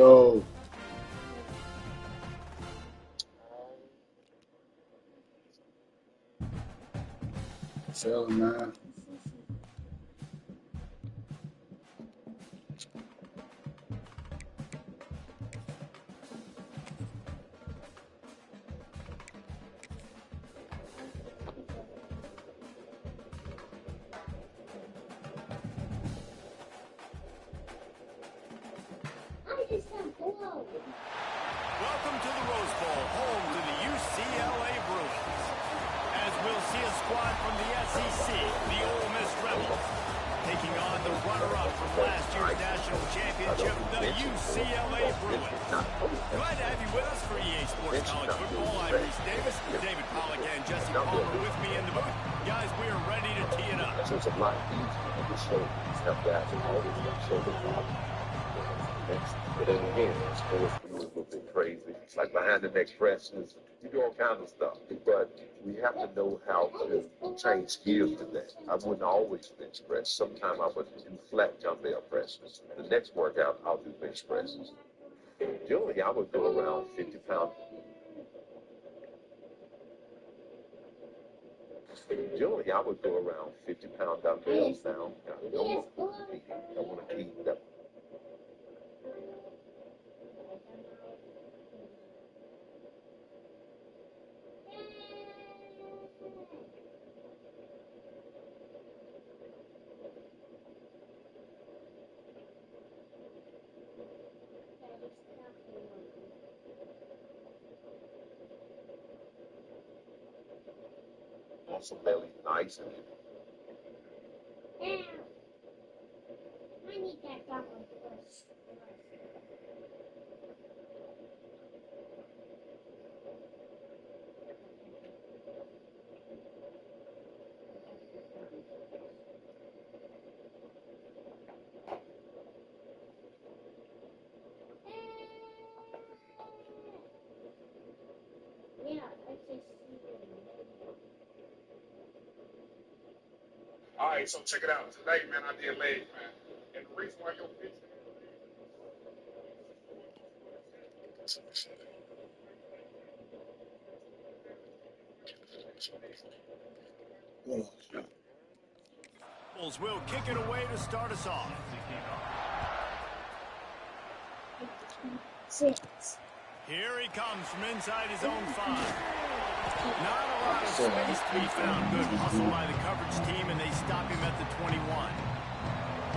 Yo. Chilling, man. Welcome to the Rose Bowl, home to the UCLA Bruins. As we'll see a squad from the SEC, the Ole Miss Rebels, taking on the runner-up from last year's national championship, the UCLA Bruins. Glad to have you with us for EA Sports College Football. I'm Reese Davis, David Pollack, and Jesse Palmer with me in the booth. Guys, we are ready to tee it up. So it's a lot easier to show stuff that and always show the problem. But then again, sports we do a little bit crazy. It's like behind the neck presses, you do all kinds of stuff. But we have to know how to change gears with that. I wouldn't always bench press. Sometimes I would inflect dumbbell presses. The next workout, I'll do bench presses. Generally, I would go around 50 pounds. Generally, I would go around 50-pound dumbbells now. I want to keep that. Muscle belly nice and I need that double first. Yeah, I just see it. All right, so check it out. Today, man, I did legs, man. And the reason why your bitch Will kick it away to start us off. 6. Here he comes from inside his own 5. Not a lot of space to be found. Good hustle by the coverage team, and they stop him at the 21.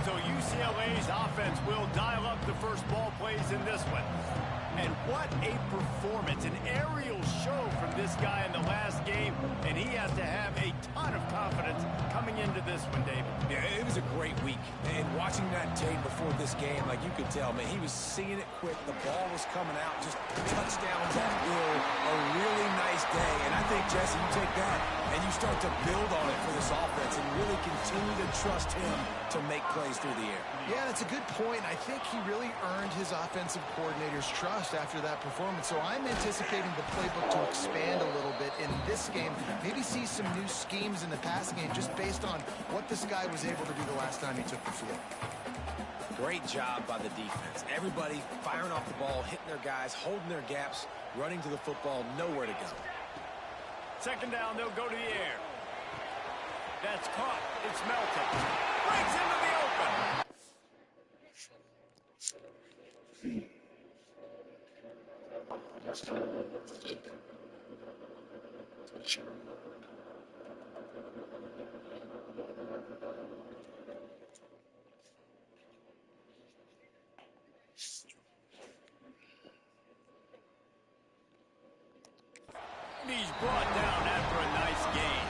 So UCLA's offense will dial up the first ball plays in this one. And what a performance, an aerial show from this guy in the last game, and he has to have a ton of confidence coming into this one, David. Yeah, it was a great week, and watching that tape before this game, like you could tell, man, he was seeing it quick, the ball was coming out, just touchdowns at will, a really nice day, and I think, Jesse, you take that, and you start to build on it for this offense and really continue to trust him to make plays through the air. Yeah, that's a good point. I think he really earned his offensive coordinator's trust after that performance. So I'm anticipating the playbook to expand a little bit in this game. Maybe see some new schemes in the passing game just based on what this guy was able to do the last time he took the field. Great job by the defense. Everybody firing off the ball, hitting their guys, holding their gaps, running to the football, nowhere to go. Second down, they'll go to the air. That's caught. It's Melton. Breaks into the open. He's brought down after a nice gain.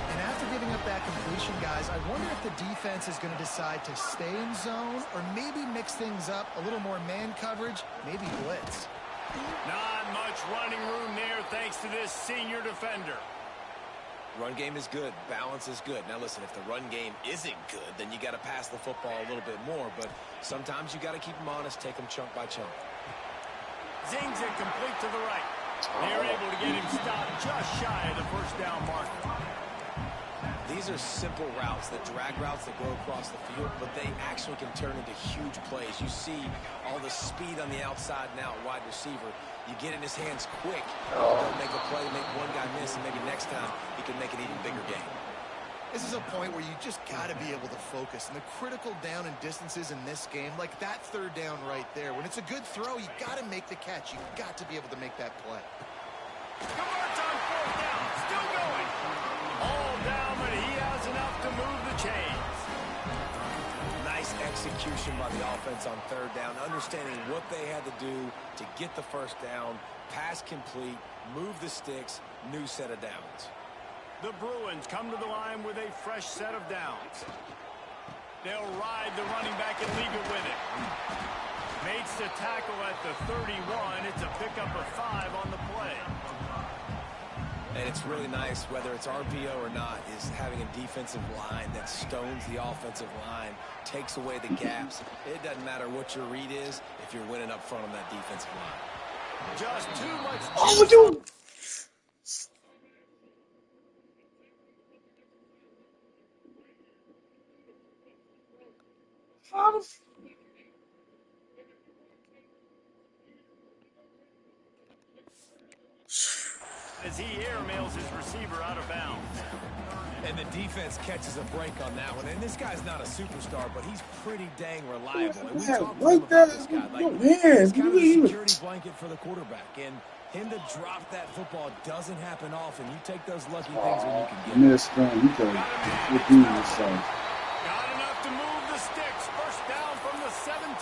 And after giving up that completion, guys, I wonder if the defense is going to decide to stay in zone or maybe mix things up, a little more man coverage, maybe blitz. Not much running room there thanks to this senior defender. Run game is good. Balance is good. Now, listen, if the run game isn't good, then you got to pass the football a little bit more. But sometimes you got to keep them honest, take them chunk by chunk. Zings it complete to the right. They're able to get him stopped just shy of the first down marker. These are simple routes, the drag routes that go across the field, but they actually can turn into huge plays. You see all the speed on the outside now, wide receiver. You get in his hands quick, don't make a play, make one guy miss, and maybe next time he can make an even bigger game. This is a point where you just got to be able to focus. And the critical down and distances in this game, like that third down right there, when it's a good throw, you got to make the catch. You got to be able to make that play. Converts on fourth down. Still going. All down, but he has enough to move the chains. Nice execution by the offense on third down, understanding what they had to do to get the first down, pass complete, move the sticks, new set of downs. The Bruins come to the line with a fresh set of downs. They'll ride the running back and leave it with it. Makes the tackle at the 31. It's a pickup of 5 on the play. And it's really nice, whether it's RPO or not, is having a defensive line that stones the offensive line, takes away the gaps. It doesn't matter what your read is if you're winning up front on that defensive line. Just too much. Oh, dude! As he airmails his receiver out of bounds. And the defense catches a break on that one. And this guy's not a superstar, but he's pretty dang reliable. And we talked to him about this guy. Like, he's kind of a security blanket for the quarterback. And him to drop that football doesn't happen often. You take those lucky things when you can get them. Missed him. He could have redeemed himself. Got enough to move the sticks. First down from the 17.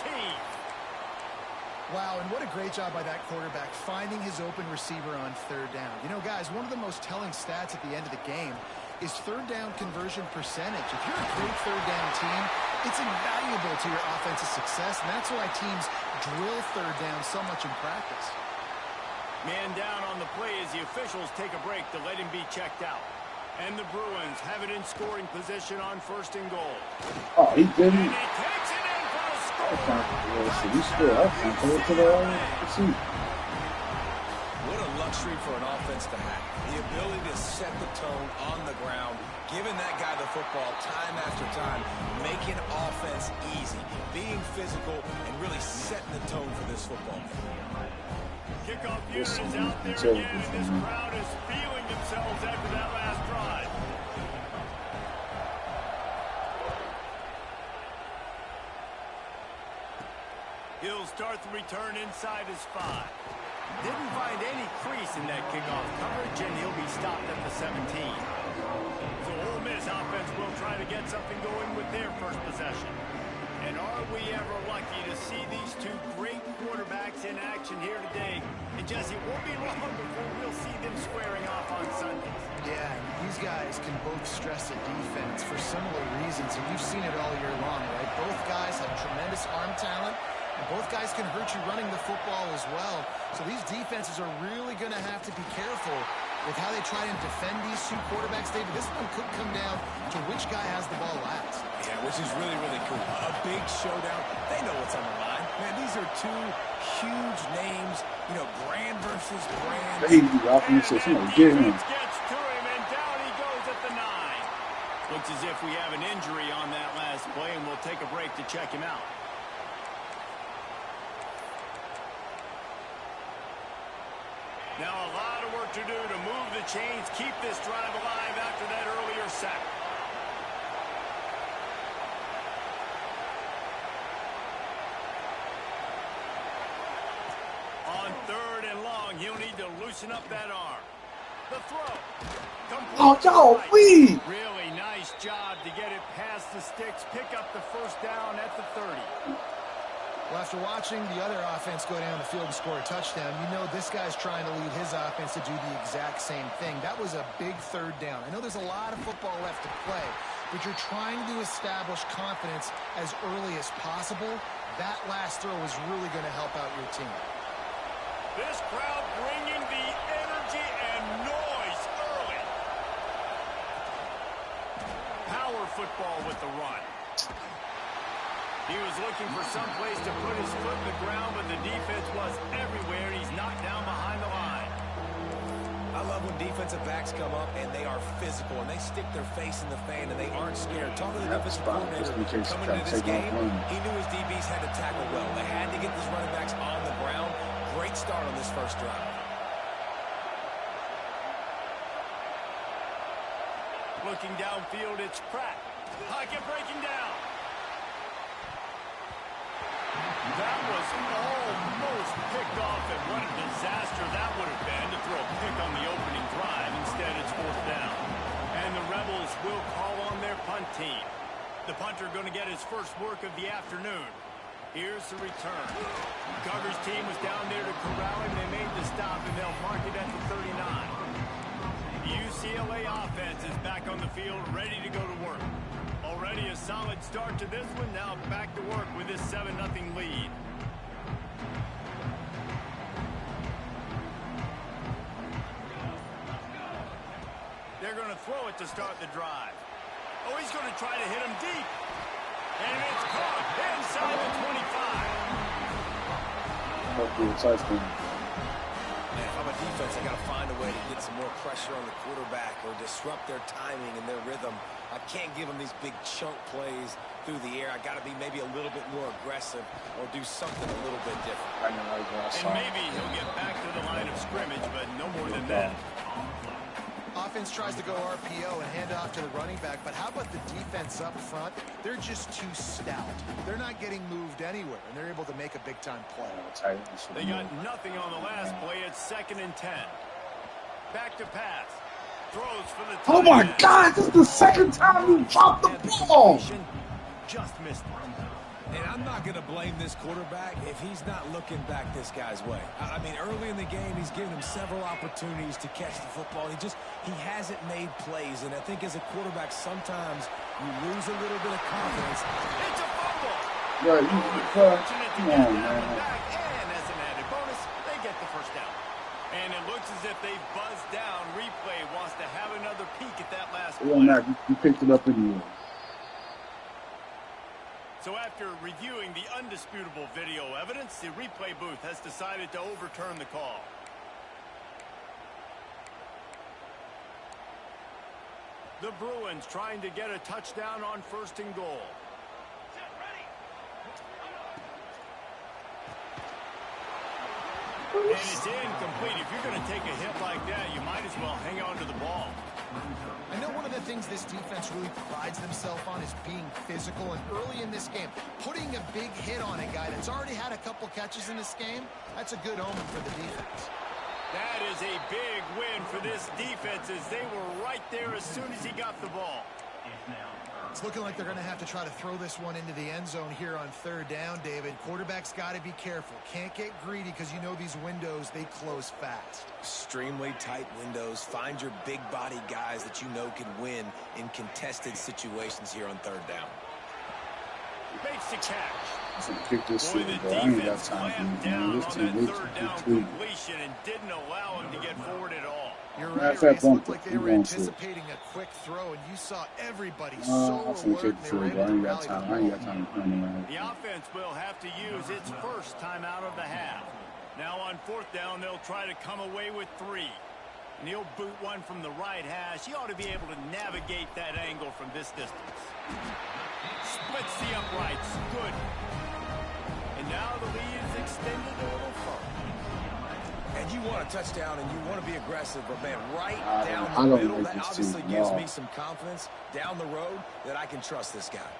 Wow, and what a great job by that quarterback finding his open receiver on third down. You know, guys, one of the most telling stats at the end of the game is third down conversion percentage. If you're a great third down team, it's invaluable to your offensive success, and that's why teams drill third down so much in practice. Man down on the play as the officials take a break to let him be checked out. And the Bruins have it in scoring position on first and goal. Oh, he didn't. And he takes it in for the score. He scored. I can't put it to the receiver. What a luxury for an offense to have. The ability to set the tone on the ground, giving that guy the football time after time, making offense easy, being physical, and really setting the tone for this football game. Kickoff unit is out there again, and this crowd is feeling themselves after that last drive. He'll start the return inside his 5. Didn't find any crease in that kickoff coverage, and he'll be stopped at the 17. So Ole Miss offense will try to get something going with their first possession. And are we ever lucky to see these two great quarterbacks in action here today? And Jesse, it won't be long before we'll see them squaring off on Sundays. Yeah, these guys can both stress a defense for similar reasons, and you've seen it all year long, right? Both guys have tremendous arm talent, and both guys can hurt you running the football as well. So these defenses are really going to have to be careful with how they try and defend these two quarterbacks. David, this one could come down to which guy has the ball last. Yeah, which is really, really cool. A big showdown. They know what's on the line. Man, these are two huge names. You know, brand versus brand. Baby, offense, somebody get him. Gets to him, and down he goes at the 9. Looks as if we have an injury on that last play, and we'll take a break to check him out. Now a lot of work to do to move the chains, keep this drive alive after that earlier sack. On third and long, he'll need to loosen up that arm. The throw. Oh, y'all, we. Really nice job to get it past the sticks, pick up the first down at the 30. Well, after watching the other offense go down the field and score a touchdown, you know this guy's trying to lead his offense to do the exact same thing. That was a big third down. I know there's a lot of football left to play, but you're trying to establish confidence as early as possible. That last throw is really going to help out your team. This crowd bringing the energy and noise early. Power football with the run. He was looking for some place to put his foot in the ground, but the defense was everywhere. He's knocked down behind the line. I love when defensive backs come up and they are physical and they stick their face in the fan and they aren't scared. Talking to the defensive coordinator coming into this game, he knew his DBs had to tackle well. They had to get these running backs on the ground. Great start on this first drive. Looking downfield, it's Pratt. Pocket breaking down. That was almost picked off, and what a disaster that would have been to throw a pick on the opening drive. Instead, it's 4th down. And the Rebels will call on their punt team. The punter going to get his first work of the afternoon. Here's the return. Coverage team was down there to corral him. They made the stop, and they'll mark it at the 39. The UCLA offense is back on the field, ready to go to work. Already a solid start to this one. Now back to work with this 7-0 lead. They're going to throw it to start the drive. Oh, he's going to try to hit him deep. And it's caught inside the 25. Man, if I'm a defense, I got to find a way to get some more pressure on the quarterback or disrupt their timing and their rhythm. I can't give them these big chunk plays through the air. I got to be maybe a little bit more aggressive or do something a little bit different. And maybe he'll get back to the line of scrimmage, but no more than that. Offense tries to go RPO and hand off to the running back, but how about the defense up front? They're just too stout. They're not getting moved anywhere, and they're able to make a big-time play. They got nothing on the last play. It's 2nd and 10. Back to pass. Throws for the Oh my God, this is the second time you dropped the ball. Just missed it. And I'm not going to blame this quarterback if he's not looking back this guy's way. I mean, early in the game, he's given him several opportunities to catch the football. He hasn't made plays. And I think as a quarterback, sometimes you lose a little bit of confidence. It's a fumble. Right, Fortunate to come get on, down and man. back. And as an added bonus, they get the first down. And it looks as if they buzzed down. Replay wants to have another peek at that last play. You picked it up anyway. So after reviewing the undisputable video evidence, the replay booth has decided to overturn the call. The Bruins trying to get a touchdown on 1st and goal. And it's incomplete. If you're going to take a hit like that, you might as well hang on to the ball. I know one of the things this defense really prides themselves on is being physical, and early in this game, putting a big hit on a guy that's already had a couple catches in this game, that's a good omen for the defense. That is a big win for this defense as they were right there as soon as he got the ball. It's looking like they're going to have to try to throw this one into the end zone here on 3rd down, David. Quarterback's got to be careful. Can't get greedy because you know these windows, they close fast. Extremely tight windows. Find your big body guys that you know can win in contested situations here on 3rd down. Makes the catch. Kick this Boy, shit, the bro. I ain't got defense time clamped to down on this that team. 3rd down completion and didn't allow him to get forward at all. You're Matter right, of fact, Reese. It looked bump like it. they You were won't see it. anticipating a quick throw, and you saw everybody I'm so finna alert, take and the they were field, able bro. I to ain't got rally time. the I ain't ball. got time to run around. The offense will have to use its first timeout of the half. Now on 4th down, they'll try to come away with 3. And he'll boot one from the right hash. He ought to be able to navigate that angle from this distance. Splits the uprights. Good. And now the lead is extended a little further. And you want a touchdown and you want to be aggressive, but man, right down I the don't middle, like that this obviously team, gives no. me some confidence down the road that I can trust this guy.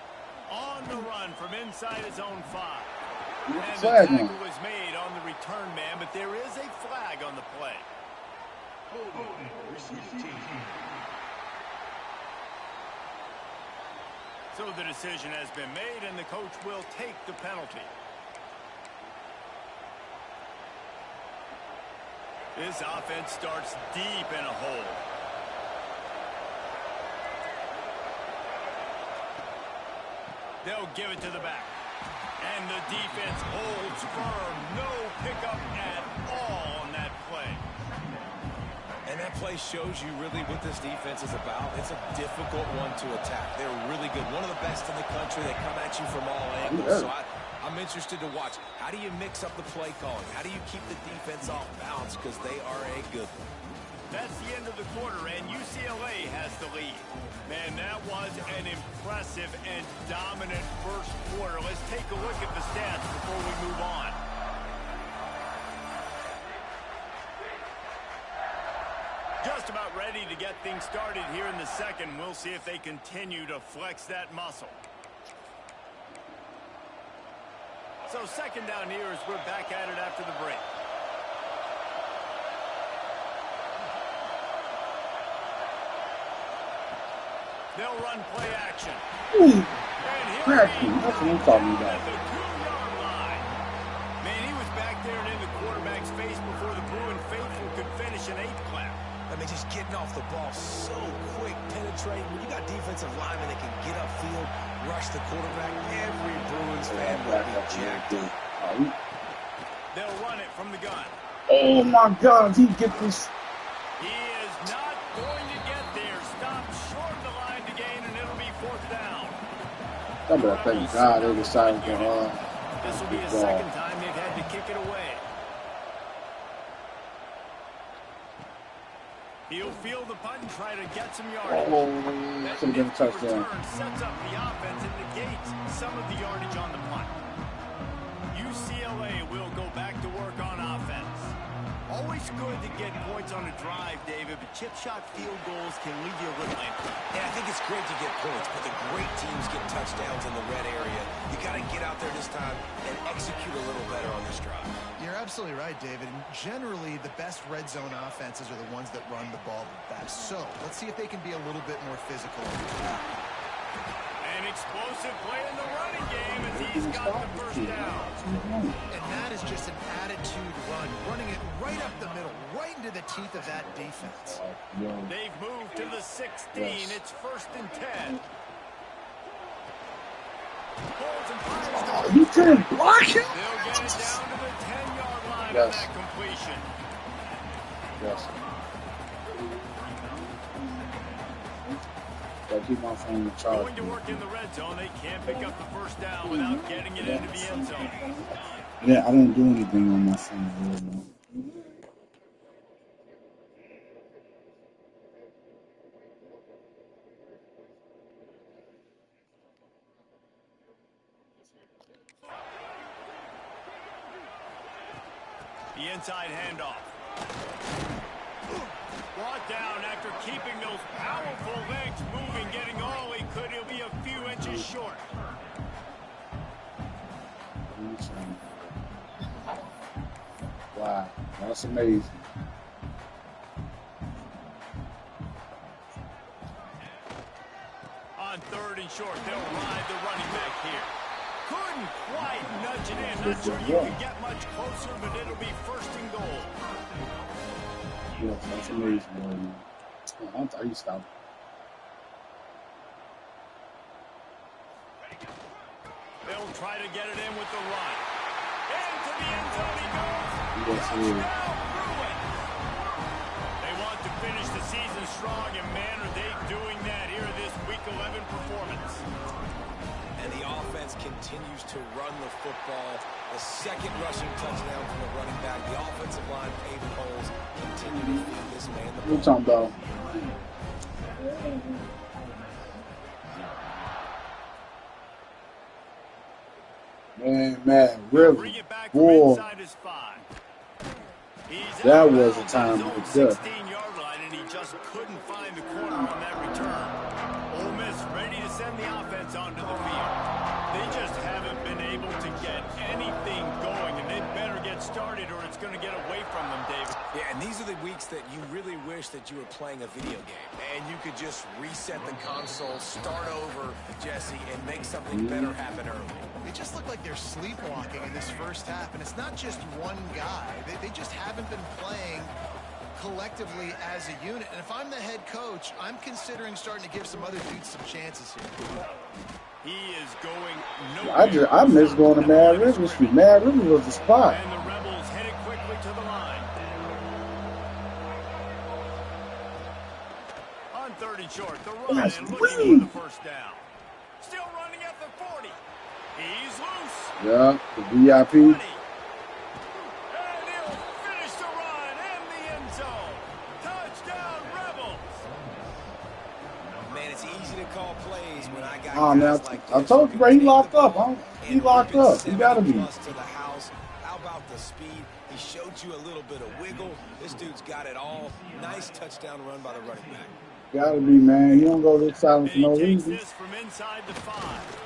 On the run from inside his own 5. Get the And the flag tackle on. was made on the return man, but there is a flag on the play. So the decision has been made, and the coach will take the penalty. This offense starts deep in a hole. They'll give it to the back. And the defense holds firm. No pickup at all on that play. And that play shows you really what this defense is about. It's a difficult one to attack. They're really good. One of the best in the country. They come at you from all angles. So I'm interested to watch. How do you mix up the play calling? How do you keep the defense off balance? Because they are a good one. That's the end of the quarter, and UCLA has the lead. Man, that was an impressive and dominant first quarter. Let's take a look at the stats before we move on. Just about ready to get things started here in the second. We'll see if they continue to flex that muscle. So second down here as we're back at it after the break. They'll run play action. Ooh, cracking. That's what I'm talking about. The 2-yard line. Man, he was back there and in the quarterback's face before the Blue and Faithful could finish an 8 clap. I mean, just getting off the ball so quick, penetrating. When you got defensive linemen that can get upfield, rush the quarterback, every Bruins fan will be jacked up. They'll run it from the gun. Oh my God, he get this. He is not going to get there. Stop short of the line to gain, and it'll be 4th down. Thank God they decided to This will be the second time they've had to kick it away. He'll field the punt and try to get some yardage. That should have been a touchdown. Sets up the offense and negates some of the yardage on the punt. UCLA will go back to work on offense. Always good to get points on a drive, David, but chip shot field goals can leave you a little empty. Yeah, I think it's great to get points, but the great teams get touchdowns in the red area. You got to get out there this time and execute a little better on this drive. You're absolutely right, David. And generally, the best red zone offenses are the ones that run the ball the best. So let's see if they can be a little bit more physical. An explosive play in the running game as he's got the first down. And that is just an attitude run, running it right up the middle, right into the teeth of that defense. They've moved to the 16. It's 1st and 10. Oh, you couldn't block him? They'll get it down to the 10-yard line on that completion. Yes. Gotta keep my phone in charge. Going to work in the red zone. They can't pick up the first down without getting it into the end zone. Yeah, I don't do anything on my phone right now. The inside handoff. Brought down after keeping those powerful legs moving, getting all he could. He'll be a few inches short. Wow, that's amazing. On 3rd and short, they'll ride the running back here. Couldn't quite nudge it in. Not sure you can get much closer, but it'll be 1st and goal. Yes, that's amazing. I thought you stopped. They'll try to get it in with the run. Into the end zone he goes. Yes, he is. They want to finish the season strong, and man, are they doing that here this Week 11 performance. And the offense continues to run the football. The second rushing touchdown from the running back. The offensive line paving holes. Continue to feed this man the ball. What you talking about? Man, really, boy, that was a time of the 16-yard line, and he just couldn't find the corner on that return. Ole Miss ready to send the offense onto the field. They just haven't been able to get anything going, and they better get started or it's going to get away from them, David. Yeah, and these are the weeks that you really wish that you were playing a video game and you could just reset the console, start over, Jesse, and make something better happen early. They just look like they're sleepwalking in this first half, and it's not just one guy. They just haven't been playing collectively as a unit. And if I'm the head coach, I'm considering starting to give some other dudes some chances here. He is going nowhere. I miss going to Mad River Street. Mad River was the spot. And the Rebels headed quickly to the line. On 3rd and short, the run and looking for the first down. Still running at the 40. He's loose. Yeah, the VIP. 20. And he'll finish the run in the end zone. Touchdown. guys like I this told who you, can bro, he take locked the up. ball He and locked whip it up. He gotta 70 be. plus to the house. How about the speed? He showed you a little bit of wiggle. This dude's got it all. Nice touchdown run by the running back. Gotta be, man. He don't go this silent for And no he takes reason. this from inside the 5.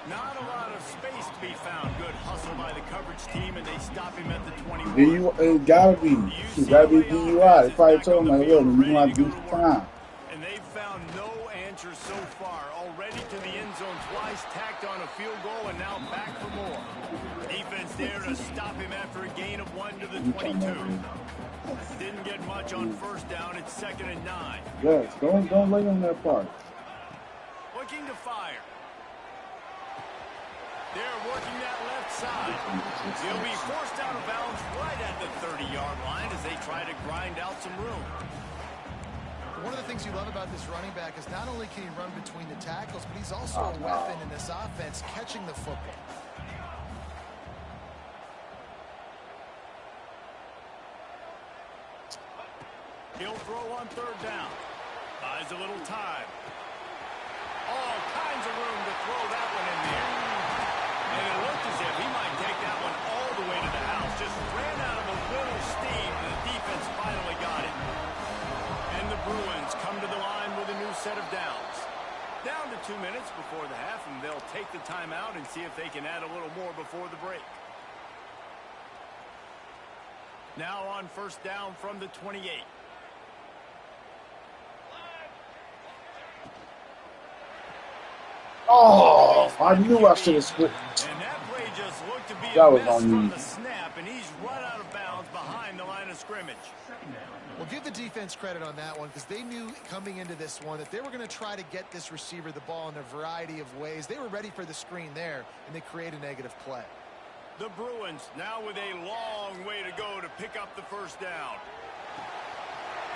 Not a lot of space to be found. Good hustle by the coverage team, and they stop him at the 21. It gotta be. It gotta be DUI. They probably told him, like, look, you're gonna have to do some time. And they've found no answer so far. Already to the end zone twice, tacked on a field goal, and now back for more. Defense there to stop him after a gain of 1 to the 22. Didn't get much on first down. It's 2nd and 9. Yes, don't lay on that part. Looking to fire. They're working that left side. He'll be forced out of bounds right at the 30-yard line as they try to grind out some room. One of the things you love about this running back is not only can he run between the tackles, but he's also a weapon in this offense catching the football. He'll throw on 3rd down. Buys a little time. All kinds of room to throw that one in there. And it looked as if he might take that one all the way to the house. Just ran out of a little steam, and the defense finally got it. And the Bruins come to the line with a new set of downs. Down to 2 minutes before the half, and they'll take the timeout and see if they can add a little more before the break. Now on 1st down from the 28. Oh, I knew I should have split. And that play just looked to be That a was mess on from me. the snap, and he's run out of bounds behind the line of scrimmage. Well, give the defense credit on that one because they knew coming into this one that they were going to try to get this receiver the ball in a variety of ways. They were ready for the screen there, and they create a negative play. The Bruins now with a long way to go to pick up the 1st down.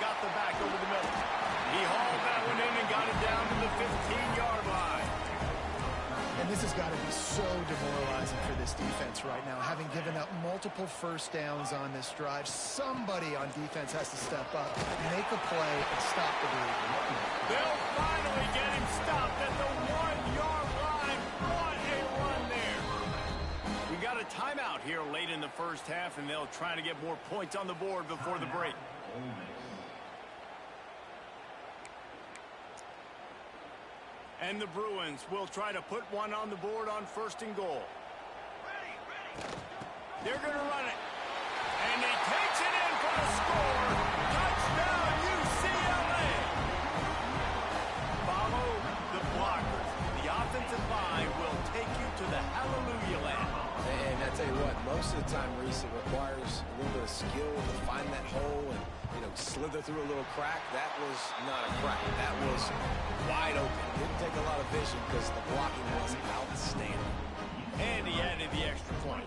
Got the back over the middle. He hauled that one in and got it down to the 15-yard line. And this has got to be so demoralizing for this defense right now. Having given up multiple 1st downs on this drive, somebody on defense has to step up, make a play, and stop the bleeding. They'll finally get him stopped at the 1-yard line. What a run there. We got a timeout here late in the 1st half, and they'll try to get more points on the board before the break. And the Bruins will try to put one on the board on 1st and goal. They're going to run it. And he takes it in for the score. Touchdown, UCLA. Follow the blockers. The offensive line will take you to the hallelujah land. And I tell you what, most of the time, Reese, it requires a little bit of skill to find that hole and, slither through a little crack. That was not a crack. That was wide open. Didn't take a lot of vision because the blocking was outstanding. And he added the extra point.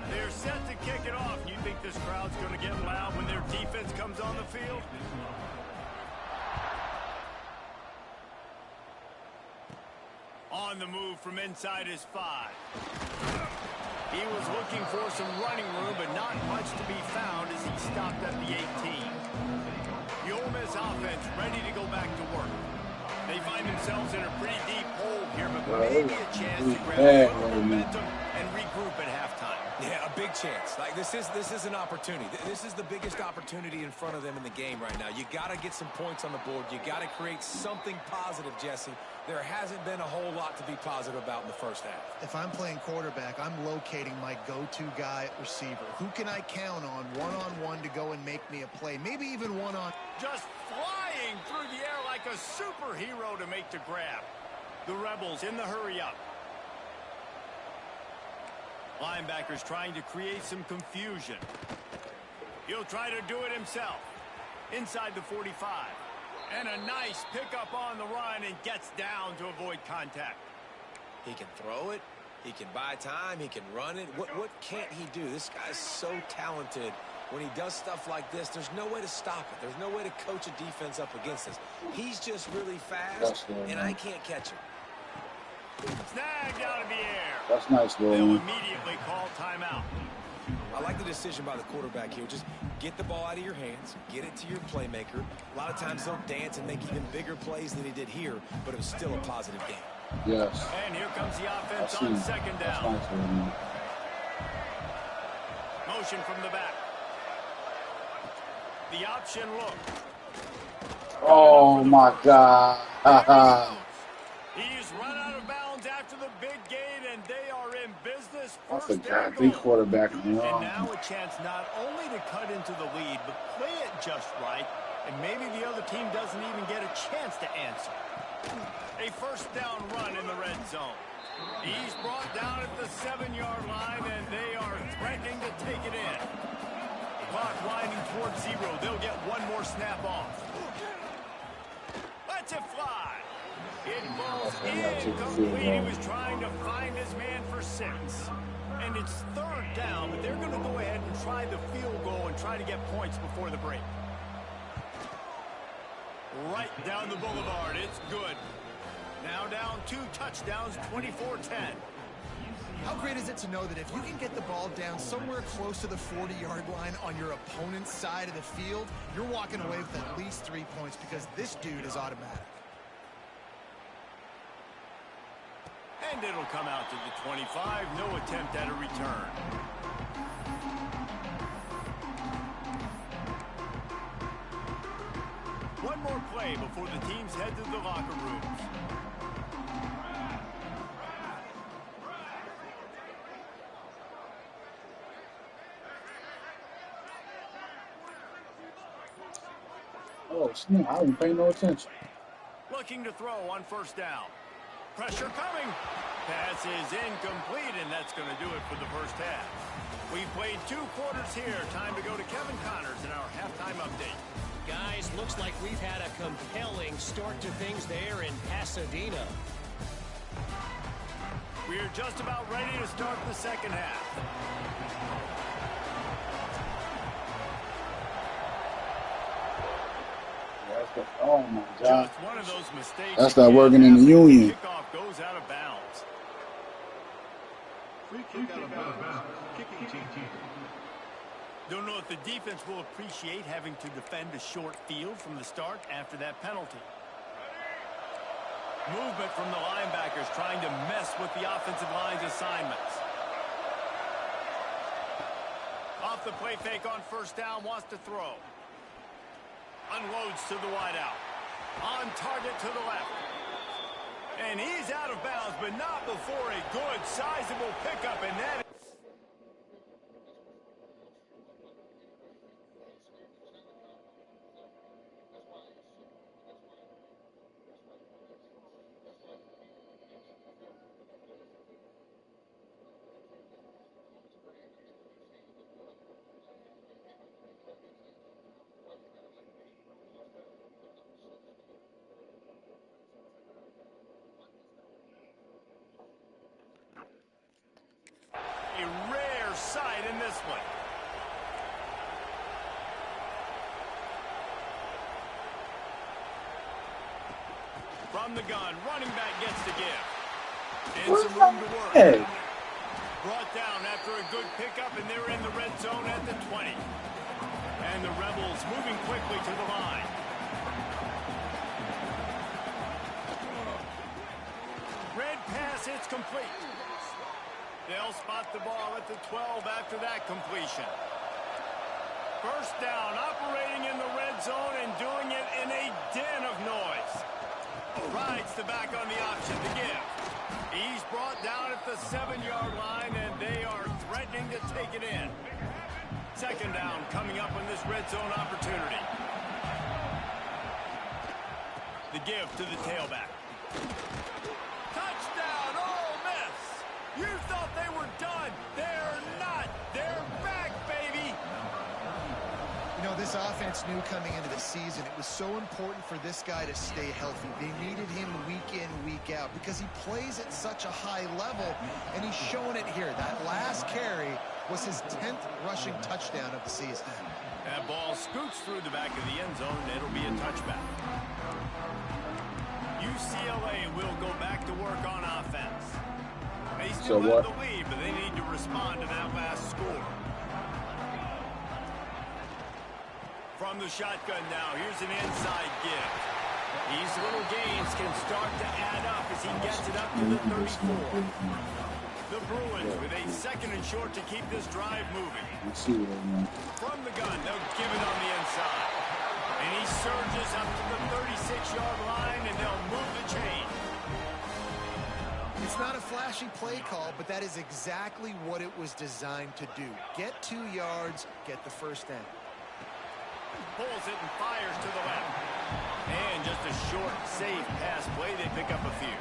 They're set to kick it off. You think this crowd's going to get loud when their defense comes on the field? On the move from inside his 5. He was looking for some running room, but not much to be found as he stopped at the 18. The Ole Miss offense ready to go back to work. They find themselves in a pretty deep hole here, but maybe a chance to grab a little momentum and regroup at halftime. Yeah, a big chance. Like this is an opportunity. This is the biggest opportunity in front of them in the game right now. You got to get some points on the board. You got to create something positive, Jesse. There hasn't been a whole lot to be positive about in the 1st half. If I'm playing quarterback, I'm locating my go-to guy at receiver. Who can I count on one-on-one to go and make me a play? Maybe even one-on. Just flying through the air like a superhero to make the grab. The Rebels in the hurry up. Linebackers trying to create some confusion. He'll try to do it himself. Inside the 45. And a nice pickup on the run and gets down to avoid contact. He can throw it. He can buy time. He can run it. What can't he do? This guy's so talented. When he does stuff like this, there's no way to stop it. There's no way to coach a defense up against this. He's just really fast, and I can't catch him. Snagged out of the air. That's nice, They'll bro. immediately call timeout. I like the decision by the quarterback here. Just get the ball out of your hands, get it to your playmaker. A lot of times they'll dance and make even bigger plays than he did here, but it was still a positive game. Yes. And here comes the offense That's on nice. second That's down. nice, man. Motion from the back. The option look. Oh my God. There he goes. He's run out of bounds after the big gain, and they are in business. I First forgot and the goal. quarterback. And now a chance not only to cut into the lead, but play it just right, and maybe the other team doesn't even get a chance to answer. A first down run in the red zone. He's brought down at the 7-yard line, and they are threatening to take it in. Clock winding towards 0. They'll get one more snap off. Lets it fly. It falls incomplete. He was trying to find his man for 6. And it's third down, but they're going to go ahead and try the field goal and try to get points before the break. Right down the boulevard. It's good. Now down 2 touchdowns, 24-10. How great is it to know that if you can get the ball down somewhere close to the 40-yard line on your opponent's side of the field, you're walking away with at least 3 points because this dude is automatic. And it'll come out to the 25. No attempt at a return. One more play before the teams head to the locker rooms. Oh, snap. I didn't pay no attention. Looking to throw on first down. Pressure coming. Pass is incomplete, and that's going to do it for the first half. We've played 2 quarters here. Time to go to Kevin Connors in our halftime update. Guys, looks like we've had a compelling start to things there in Pasadena. We're just about ready to start the second half. Oh my God. Just one of those mistakes. That's not working in the union. Kickoff goes out of bounds. Free kick out of bounds. Kicking team. Don't know if the defense will appreciate having to defend a short field from the start after that penalty. Movement from the linebackers trying to mess with the offensive line's assignments. Off the play fake on first down, wants to throw. Unloads to the wideout. On target to the left. And he's out of bounds, but not before a good, sizable pickup, and that a rare sight in this one. From the gun, running back gets the give. And some room to work. Hey. Brought down after a good pickup, and they're in the red zone at the 20. And the Rebels moving quickly to the line. Red pass, it's complete. They'll spot the ball at the 12 after that completion. First down, operating in the red zone and doing it in a din of noise. Rides the back on the option to give. He's brought down at the 7-yard line, and they are threatening to take it in. Second down coming up on this red zone opportunity. The give to the tailback. Touchdown, Ole Miss! You thought they were done. They're not. They're back, baby. You know, this offense knew coming into the season it was so important for this guy to stay healthy. They needed him week in, week out because he plays at such a high level, and he's showing it here. That last carry was his 10th rushing touchdown of the season. That ball scoots through the back of the end zone, and it'll be a touchback. UCLA will go back to work on offense. They still have the lead, but they need to respond to that last score. From the shotgun now, here's an inside give. These little gains can start to add up as he gets it up to the 34. The Bruins with a 2nd and short to keep this drive moving. From the gun, they'll give it on the inside. And he surges up to the 36-yard line, and they'll move the chain. It's not a flashy play call, but that is exactly what it was designed to do. Get 2 yards, get the first down. Pulls it and fires to the left. And just a short, safe pass play. They pick up a few.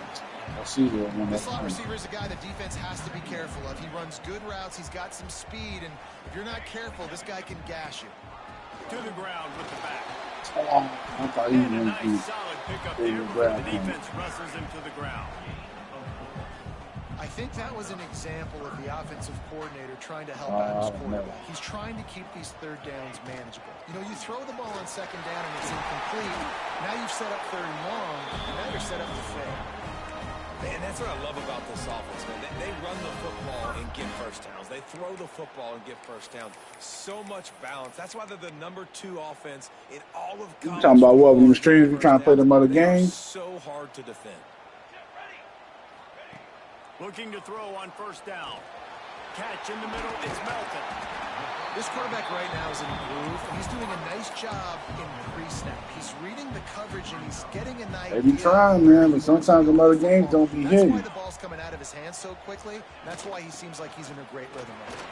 This slot receiver is a guy the defense has to be careful of. He runs good routes. He's got some speed. And if you're not careful, this guy can gash you. To the ground with the back. I thought he was And a going to nice solid pickup there before the defense wrestles him to the ground. I think that was an example of the offensive coordinator trying to help out his quarterback. He's trying to keep these 3rd downs manageable. You know, you throw the ball on 2nd down and it's incomplete. Now you've set up 3rd and long, and now you're set up to fail. And that's what I love about this offense, man. They run the football and get first downs. They throw the football and get first downs. So much balance. That's why they're the #2 offense in all of college. You talking about what? We were streaming, we trying to play them other games? So hard to defend. Looking to throw on 1st down. Catch in the middle. It's Melton. This quarterback right now is in a groove, and he's doing a nice job in pre-snap. He's reading the coverage, and he's getting an idea. They be trying, man, but sometimes the other games don't be hitting. That's why the ball's coming out of his hands so quickly. That's why he seems like he's in a great rhythm right now.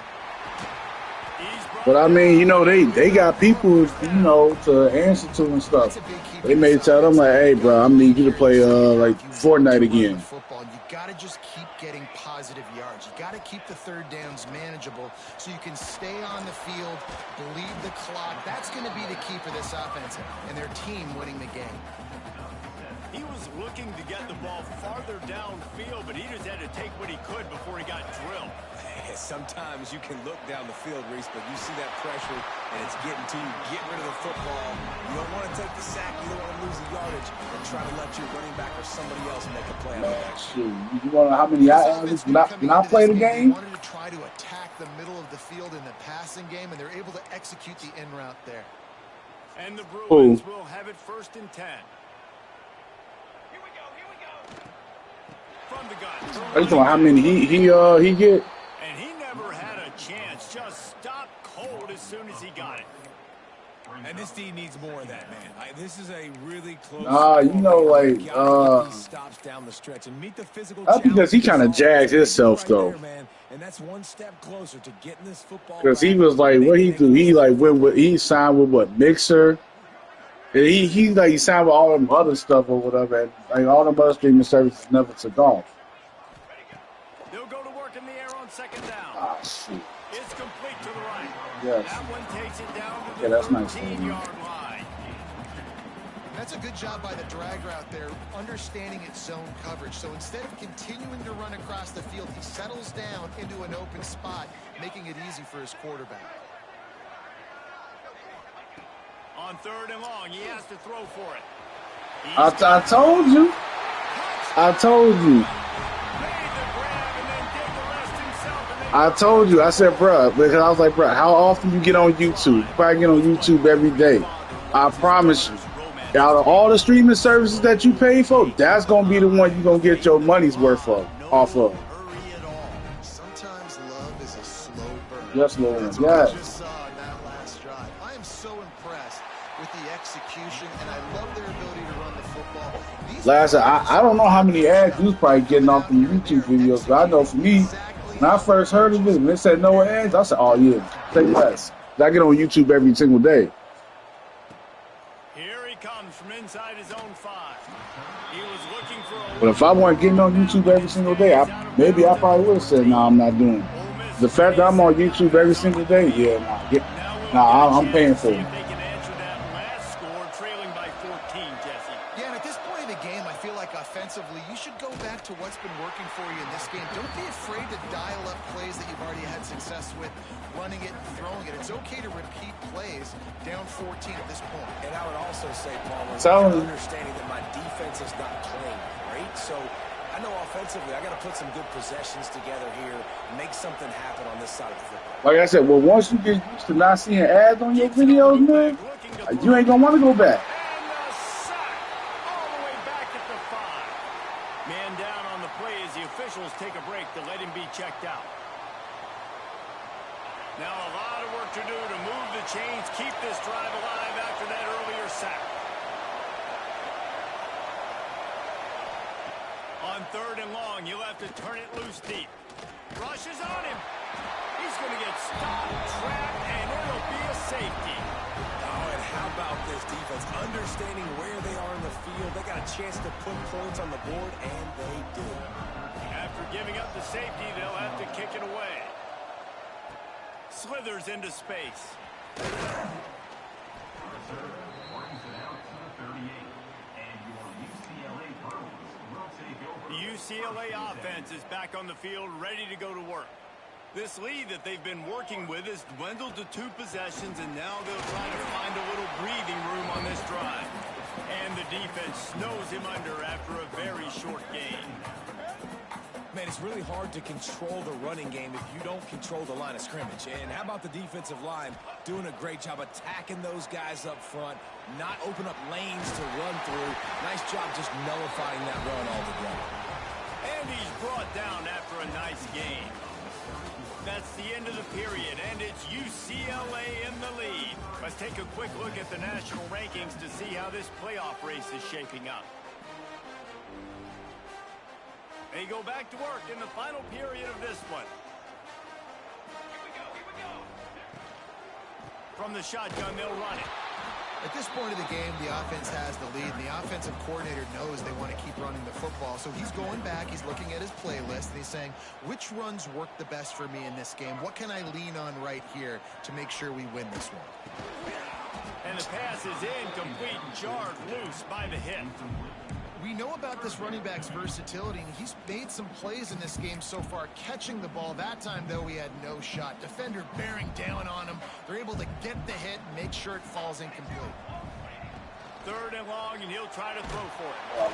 But I mean, you know, they got people, you know, to answer to and stuff. They may tell them like, hey, bro, I need you to play like Fortnite again. You got to just keep getting positive yards. You got to keep the 3rd downs manageable so you can stay on the field, bleed the clock. That's going to be the key for this offense and their team winning the game. He was looking to get the ball farther downfield, but he just had to take what he could before he got drilled. Sometimes you can look down the field, Reese, but you see that pressure, and it's getting to you. Get rid of the football. You don't want to take the sack. You don't want to lose the yardage and try to let your running back or somebody else make a play out of that. You want to know how many yards not play the game? They wanted to try to attack the middle of the field in the passing game, and they're able to execute the in route there. And the Bruins will have it 1st and 10. Here we go. From the gun. Are you talking about how many he get? And he never had a chance. Just stopped cold as soon as he got it. And this D needs more of that, man. This is a really close. You know, like stops down the stretch and meet the physical. That's because he kind of jags himself though. And that's one step closer to getting this football. Because he was like, what he do? He like he signed with what Mixer. And he signed with all them other stuff or whatever. And, like all them other streaming services never took off. They'll go to work in the air on 2nd down. Ah, shit. It's complete to the right. Yes. That one takes it down to Yeah, the that's nice. 13-yard line. That's a good job by the drag route there, understanding its zone coverage. So instead of continuing to run across the field, he settles down into an open spot, making it easy for his quarterback. On 3rd and long, he has to throw for it. I told you. I told you. I said, bro, because I was like, bro, how often you get on YouTube? You probably get on YouTube every day. I promise you. Out of all the streaming services that you pay for, that's going to be the one you're going to get your money's worth off of. Sometimes love is a slow burn. Yes, Lord. That's what I Yes. just saw in that last drive. I am so impressed with the execution, and I love their ability to run the football. I don't know how many ads you was probably getting off the YouTube videos, but I know for me, when I first heard of it and they said no ads, I said, oh yeah, say less. I get on YouTube every single day. Here he comes from inside his own 5. He was looking for a But if I weren't getting on YouTube every single day, maybe I probably would have said, no, I'm not doing it. The fact that I'm on YouTube every single day, yeah, I'm paying for it. They can answer that last score, trailing by 14, Jesse. Yeah, and at this point in the game, I feel like offensively, you should go back to what's been working for you in this game. Don't be afraid to dial up plays that you've already had success with, running it and throwing it. It's okay to repeat plays down 14 at this point. And I would also say, Paul, understanding that my defense is not playing great, so I know offensively I got to put some good possessions together here, make something happen on this side of the football. Like I said, well, once you get used to not seeing ads on your videos, man, you ain't going to want to go back. out. Now a lot of work to do to move the chains, keep this drive alive after that earlier sack. On 3rd and long, you'll have to turn it loose deep. Rushes on him. He's going to get stopped, trapped, and it'll be a safety. Oh, and how about this defense? Understanding where they are in the field. They got a chance to put points on the board, and they do. After giving up the safety, they'll have to kick it away. Slithers into space. The UCLA offense is back on the field, ready to go to work. This lead that they've been working with has dwindled to 2 possessions, and now they'll try to find a little breathing room on this drive. And the defense snows him under after a very short game. Man, it's really hard to control the running game if you don't control the line of scrimmage. And how about the defensive line doing a great job attacking those guys up front, not open up lanes to run through. Nice job just nullifying that run altogether. And he's brought down after a nice game. That's the end of the period, and it's UCLA in the lead. Let's take a quick look at the national rankings to see how this playoff race is shaping up. They go back to work in the final period of this one. Here we go. From the shotgun, they'll run it. At this point of the game, the offense has the lead, and the offensive coordinator knows they want to keep running the football. So he's going back, he's looking at his playlist, and he's saying, which runs work the best for me in this game? What can I lean on right here to make sure we win this one? And the pass is incomplete, jarred loose by the hit. We know about this running back's versatility, and he's made some plays in this game so far, catching the ball. That time, though, he had no shot. Defender bearing down on him. They're able to get the hit and make sure it falls incomplete. 3rd and long, and he'll try to throw for it.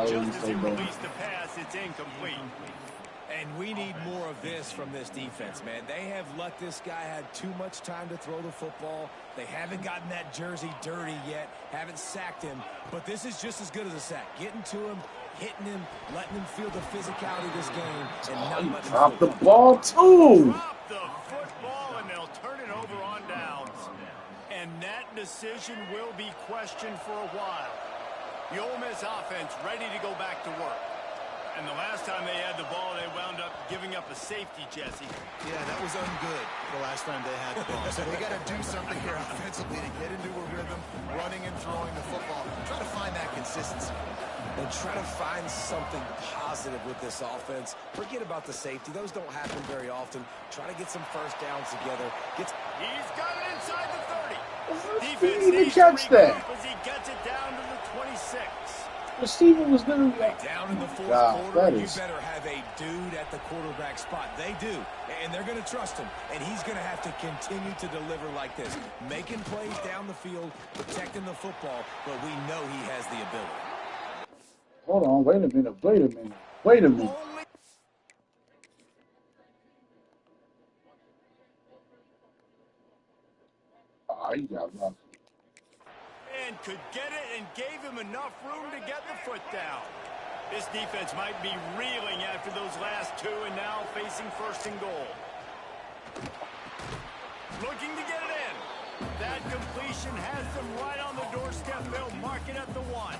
Just as he released the pass, it's incomplete. And we need more of this from this defense, man. They have let this guy have too much time to throw the football. They haven't gotten that jersey dirty yet, haven't sacked him. But this is just as good as a sack. Getting to him, hitting him, letting him feel the physicality of this game, and not letting him drop the ball, too. Drop the football, and they'll turn it over on downs. And that decision will be questioned for a while. The Ole Miss offense ready to go back to work. And the last time they had the ball, they wound up giving up a safety, Jesse. Yeah, that was ungood the last time they had the ball. So they got to do something here offensively to get into a rhythm, running and throwing the football. Try to find that consistency. And try to find something positive with this offense. Forget about the safety. Those don't happen very often. Try to get some first downs together. He's got it inside the 30. Defense needs to catch that. As he gets it down to the 26. Receiver was literally down in the 4th quarter. You better have a dude at the quarterback spot. They do, and they're going to trust him. And he's going to have to continue to deliver like this, making plays down the field, protecting the football. But we know he has the ability. Hold on, wait a minute. Oh, you got rough. And could get it and gave him enough room to get the foot down. This defense might be reeling after those last 2 and now facing 1st and goal. Looking to get it in. That completion has them right on the doorstep. They'll mark it at the 1.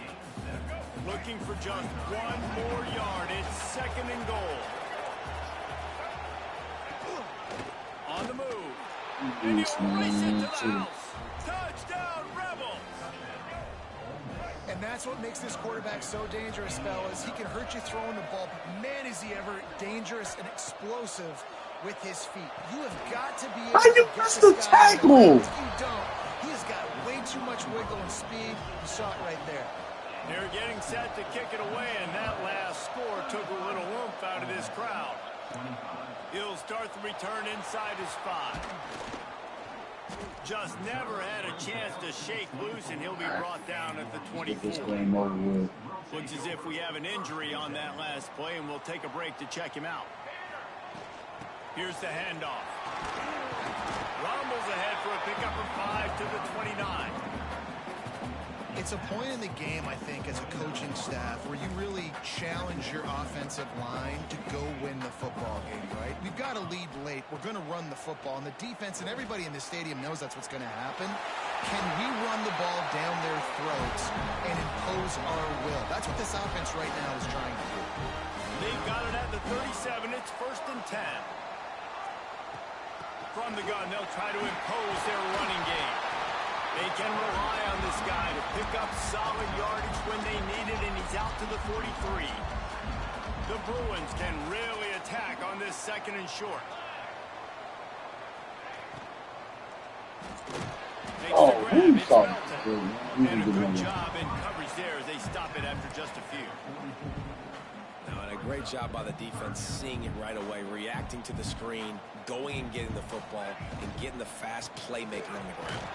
Looking for just 1 more yard. It's 2nd and goal. On the move. And he'll race it to the house. Touchdown, Rebels. And that's what makes this quarterback so dangerous, fellas. He can hurt you throwing the ball, but man, is he ever dangerous and explosive with his feet. You have got to be able to get this guy. If you don't, he has got way too much wiggle and speed. You saw it right there. They're getting set to kick it away, and that last score took a little oomph out of this crowd. He'll start the return inside his 5. Just never had a chance to shake loose, and he'll be brought down at the 24. Looks as if we have an injury on that last play, and we'll take a break to check him out. Here's the handoff. Rumbles ahead for a pickup of 5 to the 29. It's a point in the game, I think, as a coaching staff where you really challenge your offensive line to go win the football game, right? We've got to lead late. We're going to run the football. And the defense and everybody in the stadium knows that's what's going to happen. Can we run the ball down their throats and impose our will? That's what this offense right now is trying to do. They've got it at the 37. It's 1st and 10. From the gun, they'll try to impose their running game. They can rely on this guy to pick up solid yardage when they need it, and he's out to the 43. The Bruins can really attack on this 2nd and short. Makes the grab. It's Melton. And a good job in coverage there as they stop it after just a few. And a great job by the defense seeing it right away, reacting to the screen, going and getting the football, and getting the fast playmaking on the ground.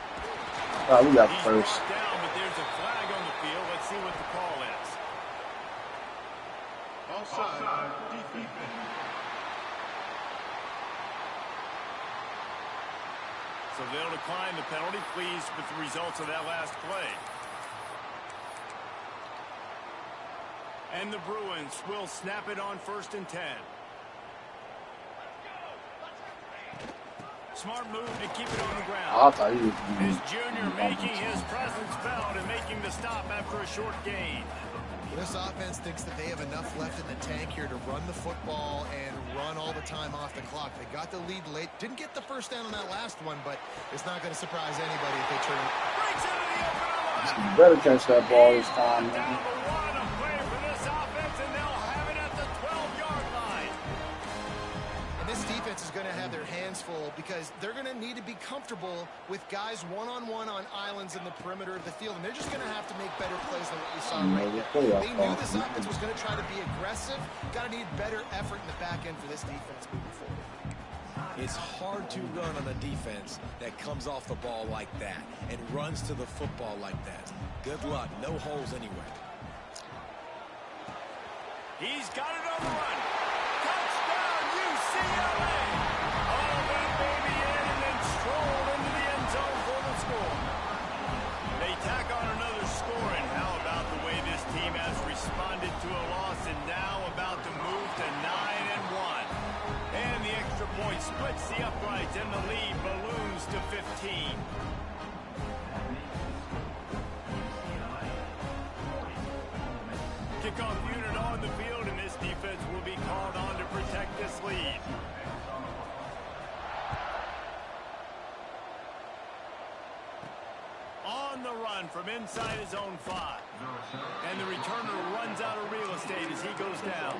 We got He's first. brought down, but there's a flag on the field. Let's see what the call is. Offside. Defense. So they'll decline the penalty. Pleased with the results of that last play. And the Bruins will snap it on 1st and 10. Smart move to keep it on the ground. I thought he was. His junior making his presence felt and making the stop after a short gain. This offense thinks that they have enough left in the tank here to run the football and run all the time off the clock. They got the lead late. Didn't get the first down on that last one, but it's not going to surprise anybody if they turn it. Breaks into the open line. You better catch that ball this time, Down man. the one, a play for this offense, and they'll have it at the 12-yard line. And this defense is going to have their hands full because they're going to need to be comfortable with guys one-on-one on islands in the perimeter of the field. And they're just going to have to make better plays than what we saw right now. They knew this offense was going to try to be aggressive. Got to need better effort in the back end for this defense moving forward. It's hard to run on a defense that comes off the ball like that and runs to the football like that. Good luck. No holes anywhere. He's got it on the run. Touchdown, UCLA. Oh, that baby in and then strolled into the end zone for the score. They tack on another score, and how about the way this team has responded to a loss and now about to move to 9-1. And the extra point splits the uprights, and the lead balloons to 15. Kickoff unit on the field, and this defense will be called on to protect this lead. On the run from inside his own 5. And the returner runs out of real estate as he goes down.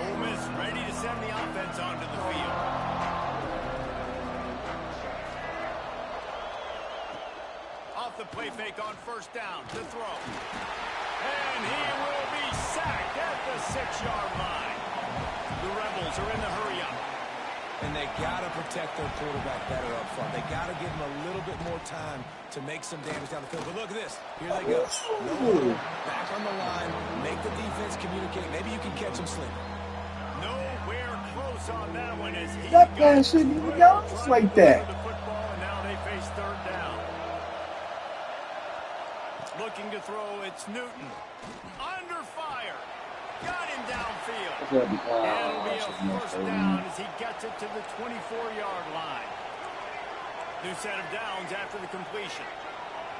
Ole Miss ready to send the offense onto the field. Off the play fake on 1st down to throw. And he will be sacked at the 6-yard line. The Rebels are in the hurry-up. And they got to protect their quarterback better up front. They got to give him a little bit more time to make some damage down the field. But look at this. Here they go. No, back on the line. Make the defense communicate. Maybe you can catch him slipping. Nowhere close on that one as he That man shouldn't even go like that. The football, and now they face 3rd down. Looking to throw, it's Newton. Under fire. Got him downfield. And it'll be a 1st down as he gets it to the 24-yard line. New set of downs after the completion.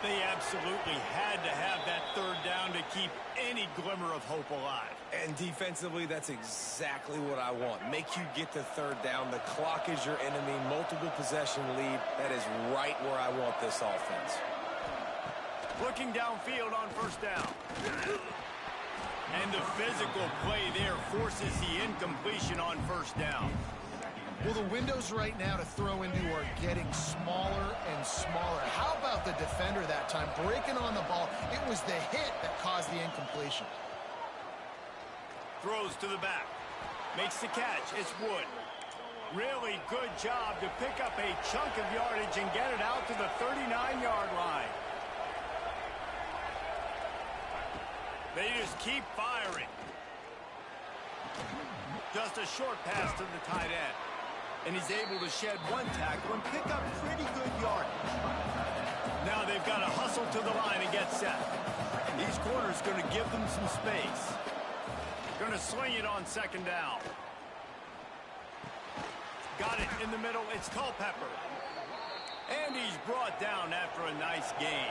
They absolutely had to have that 3rd down to keep any glimmer of hope alive. And defensively, that's exactly what I want. Make you get the 3rd down. The clock is your enemy. Multiple possession lead. That is right where I want this offense. Looking downfield on 1st down. And the physical play there forces the incompletion on 1st down. Well, the windows right now to throw into are getting smaller and smaller. How about the defender that time breaking on the ball? It was the hit that caused the incompletion. Throws to the back. Makes the catch. It's Wood. Really good job to pick up a chunk of yardage and get it out to the 39-yard line. They just keep firing. Just a short pass to the tight end. And he's able to shed one tackle and pick up pretty good yardage. Now they've got to hustle to the line and get set. These corners going to give them some space. Going to swing it on second down. Got it in the middle. It's Culpepper. And he's brought down after a nice gain.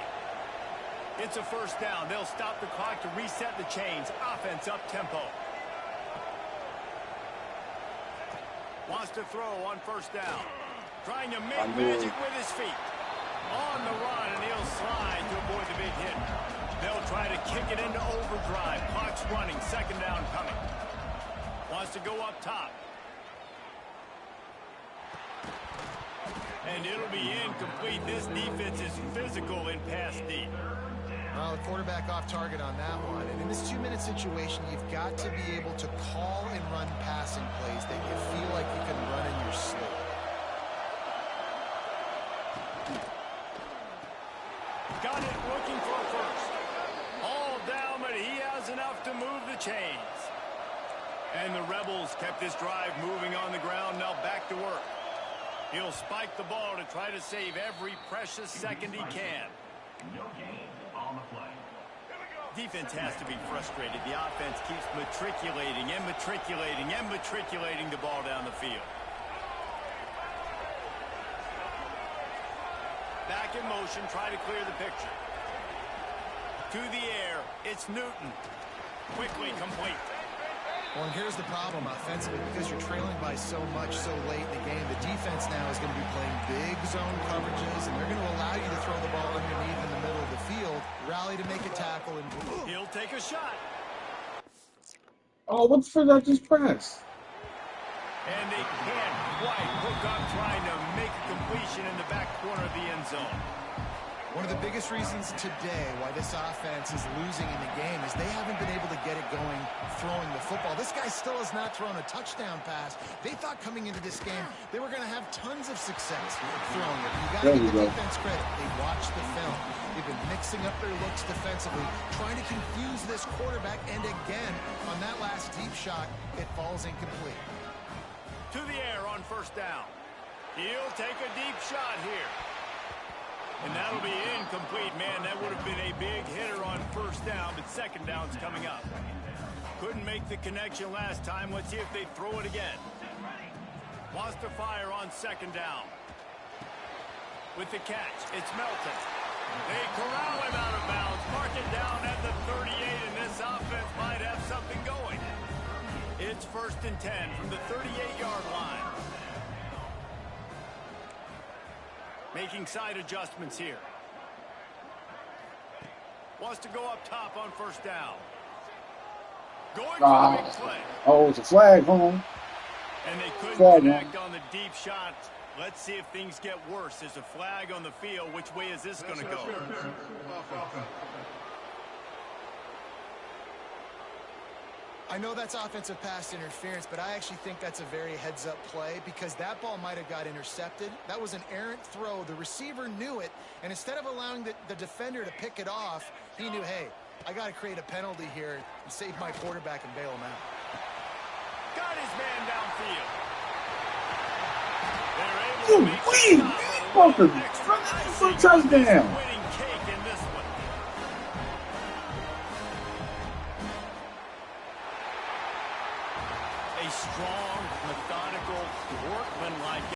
It's a first down. They'll stop the clock to reset the chains. Offense up tempo. Wants to throw on first down. Trying to make magic with his feet. On the run, and he'll slide to avoid the big hit. They'll try to kick it into overdrive. Clock's running. Second down coming. Wants to go up top. And it'll be incomplete. This defense is physical in pass deep. Well, the quarterback off target on that one. And in this 2-minute situation, you've got to be able to call and run passing plays that you feel like you can run in your sleep. Got it, looking for a first. All down, but he has enough to move the chains. And the Rebels kept this drive moving on the ground. Now back to work. He'll spike the ball to try to save every precious second he can. No gain on the play. Defense has to be frustrated. The offense keeps matriculating and matriculating and matriculating the ball down the field. Back in motion, try to clear the picture. To the air, it's Newton. Quickly complete. Well, and here's the problem offensively. Because you're trailing by so much so late in the game, the defense now is going to be playing big zone coverages, and they're going to allow you to throw the ball underneath in the middle of the field, rally to make a tackle, and he'll take a shot. Oh, what the frick I just pressed? And they can't quite hook up trying to make a completion in the back corner of the end zone. One of the biggest reasons today why this offense is losing in the game is they haven't been able to get it going throwing the football. This guy still has not thrown a touchdown pass. They thought coming into this game they were going to have tons of success throwing it. You got to give the defense credit. They watched the film. They've been mixing up their looks defensively, trying to confuse this quarterback, and again, on that last deep shot, it falls incomplete. To the air on first down. He'll take a deep shot here. And that'll be incomplete. Man, that would have been a big hitter on first down, but second down's coming up. Couldn't make the connection last time. Let's see if they throw it again. Wants to fire on second down. With the catch, it's Melton. They corral him out of bounds. Mark it down at the 38, and this offense might have something going. It's 1st and 10 from the 38-yard line. Making side adjustments here. Wants to go up top on first down. Going for the big play. Oh, it's a flag, home. And they couldn't connect on the deep shot. Let's see if things get worse. There's a flag on the field. Which way is this going to go? I know that's offensive pass interference, but I actually think that's a very heads-up play because that ball might have got intercepted. That was an errant throw. The receiver knew it, and instead of allowing the defender to pick it off, he knew, hey, I got to create a penalty here and save my quarterback and bail him out. Got his man downfield. They're able to make a touchdown. Winning cake in this one. A strong, methodical, workmanlike